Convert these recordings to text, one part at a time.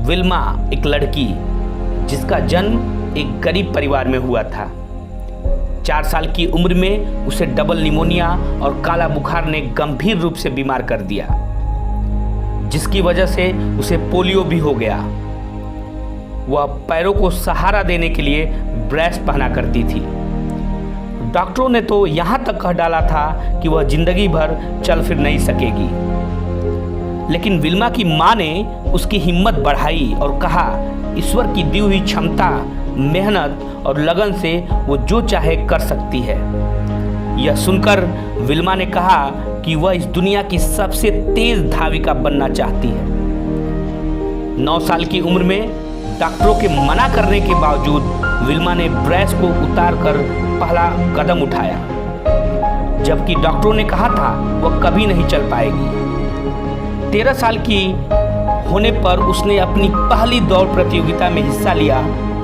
Wilma एक लड़की जिसका जन्म एक गरीब परिवार में हुआ था। 4 साल की उम्र में उसे डबल निमोनिया और काला बुखार ने गंभीर रूप से बीमार कर दिया, जिसकी वजह से उसे पोलियो भी हो गया। वह पैरों को सहारा देने के लिए ब्रेस पहना करती थी। डॉक्टरों ने तो यहाँ तक कह डाला था कि वह जिंदगी भर चल फिर नहीं सकेगी, लेकिन विल्मा की माँ ने उसकी हिम्मत बढ़ाई और कहा ईश्वर की दी हुई क्षमता, मेहनत और लगन से वो जो चाहे कर सकती है। यह सुनकर विल्मा ने कहा कि वह इस दुनिया की सबसे तेज धाविका बनना चाहती है। 9 साल की उम्र में डॉक्टरों के मना करने के बावजूद विल्मा ने ब्रेस को उतारकर पहला कदम उठाया, जबकि डॉक्टरों ने कहा था वह कभी नहीं चल पाएगी। 13 साल की होने पर उसने अपनी पहली दौड़ प्रतियोगिता में हिस्सा लिया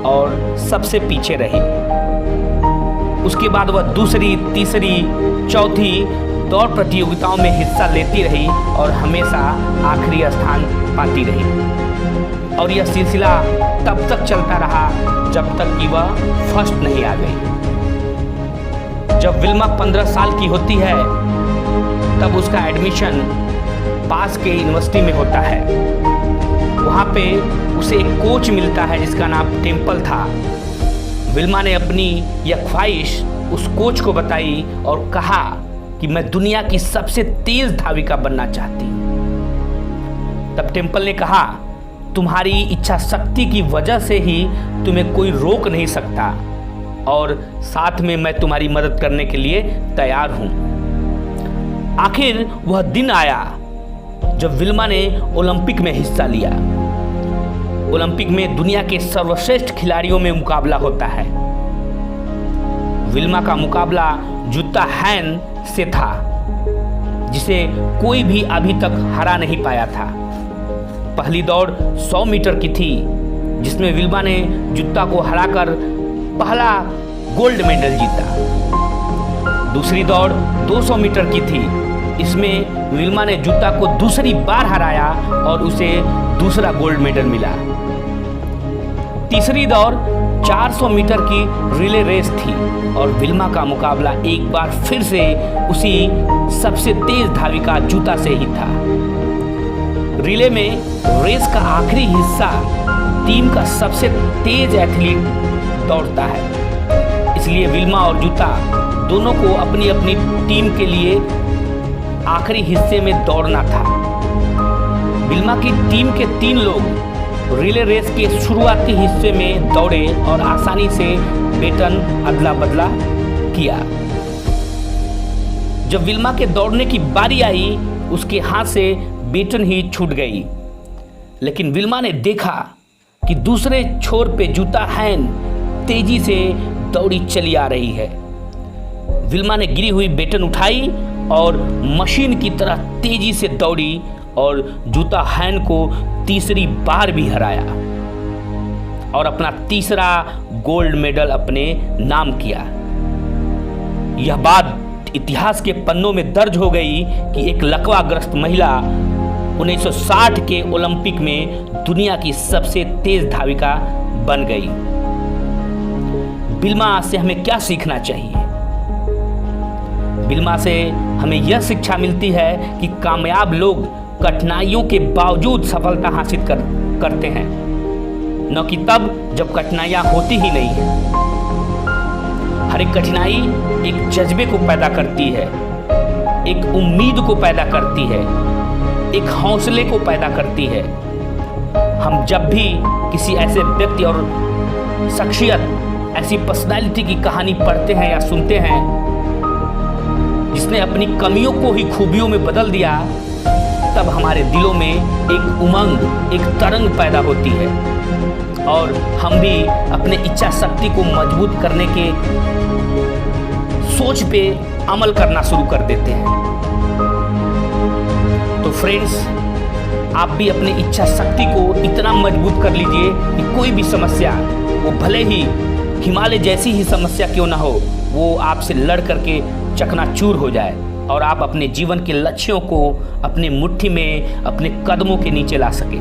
और सबसे पीछे रही। उसके बाद वह दूसरी, तीसरी, चौथी दौड़ प्रतियोगिताओं में हिस्सा लेती रही और हमेशा आखिरी स्थान पाती रही। और यह सिलसिला तब तक चलता रहा जब तक कि वह फर्स्ट नहीं आ गई। जब विल्मा 15 साल की होती है तब उसका एडमिशन पास के यूनिवर्सिटी में होता है। वहाँ पे उसे एक कोच मिलता है जिसका नाम टेम्पल था। विल्मा ने अपनी यह ख्वाहिश उस कोच को बताई और कहा कि मैं दुनिया की सबसे तेज धाविका बनना चाहती हूँ। तब टेम्पल ने कहा तुम्हारी इच्छा शक्ति की वजह से ही तुम्हें कोई रोक नहीं सकता और साथ में मैं तुम्हारी मदद करने के लिए तैयार हूँ। आखिर वह दिन आया जब विल्मा ने ओलंपिक में हिस्सा लिया। ओलंपिक में दुनिया के सर्वश्रेष्ठ खिलाड़ियों में मुकाबला होता है। विल्मा का मुकाबला जूता हैन से था, जिसे कोई भी अभी तक हरा नहीं पाया था। पहली दौड़ 100 मीटर की थी, जिसमें विल्मा ने जूता को हराकर पहला गोल्ड मेडल जीता। दूसरी दौड़ 200 मीटर की थी, इसमें विल्मा ने जूता को दूसरी बार हराया और उसे दूसरा गोल्ड मेडल मिला। तीसरी दौड़ 400 मीटर की रिले रेस थी और विल्मा का मुकाबला एक बार फिर से उसी सबसे तेज धाविका जूता से ही था। रिले में रेस का आखिरी हिस्सा टीम का सबसे तेज एथलीट दौड़ता है, इसलिए विल्मा और जूता दोनों को अपनी अपनी टीम के लिए आखिरी हिस्से में दौड़ना था। विल्मा की टीम के 3 लोग रिले रेस के शुरुआती हिस्से में दौड़े और आसानी से बेटन अदला बदला किया। जब विल्मा के दौड़ने की बारी आई, उसके हाथ से बेटन ही छूट गई, लेकिन विल्मा ने देखा कि दूसरे छोर पे जूता हैन तेजी से दौड़ी चली आ रही है। विल्मा ने गिरी हुई बेटन उठाई और मशीन की तरह तेजी से दौड़ी और जूता हैन को तीसरी बार भी हराया और अपना तीसरा गोल्ड मेडल अपने नाम किया। यह बात इतिहास के पन्नों में दर्ज हो गई कि एक लकवाग्रस्त महिला 1960 के ओलंपिक में दुनिया की सबसे तेज धाविका बन गई। विल्मा से हमें क्या सीखना चाहिए? विल्मा से हमें यह शिक्षा मिलती है कि कामयाब लोग कठिनाइयों के बावजूद सफलता हासिल करते हैं, न कि तब जब कठिनाइयां होती ही नहीं है। हर एक कठिनाई एक जज्बे को पैदा करती है, एक उम्मीद को पैदा करती है, एक हौसले को पैदा करती है। हम जब भी किसी ऐसे व्यक्ति और शख्सियत, ऐसी पर्सनालिटी की कहानी पढ़ते हैं या सुनते हैं जिसने अपनी कमियों को ही खूबियों में बदल दिया, तब हमारे दिलों में एक उमंग, एक तरंग पैदा होती है और हम भी अपने इच्छा शक्ति को मजबूत करने के सोच पे अमल करना शुरू कर देते हैं। तो फ्रेंड्स, आप भी अपनी इच्छा शक्ति को इतना मजबूत कर लीजिए कि कोई भी समस्या, वो भले ही हिमालय जैसी ही समस्या क्यों ना हो, वो आपसे लड़ करके चकनाचूर हो जाए और आप अपने जीवन के लक्ष्यों को अपने मुट्ठी में, अपने कदमों के नीचे ला सके।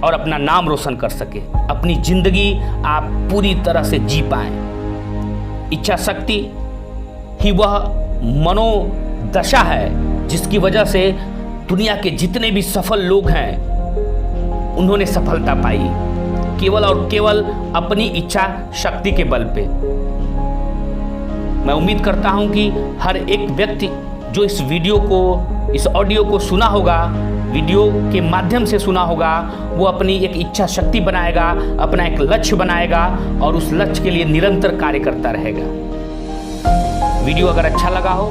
और अपना नाम रोशन कर सके, अपनी जिंदगी आप पूरी तरह से जी पाएं। इच्छा शक्ति ही वह मनोदशा है जिसकी वजह से दुनिया के जितने भी सफल लोग हैं उन्होंने सफलता पाई, केवल और केवल अपनी इच्छा शक्ति के बल पे। मैं उम्मीद करता हूं कि हर एक व्यक्ति जो इस वीडियो को, इस ऑडियो को सुना होगा, वीडियो के माध्यम से सुना होगा, वो अपनी एक इच्छा शक्ति बनाएगा, अपना एक लक्ष्य बनाएगा और उस लक्ष्य के लिए निरंतर कार्य करता रहेगा। वीडियो अगर अच्छा लगा हो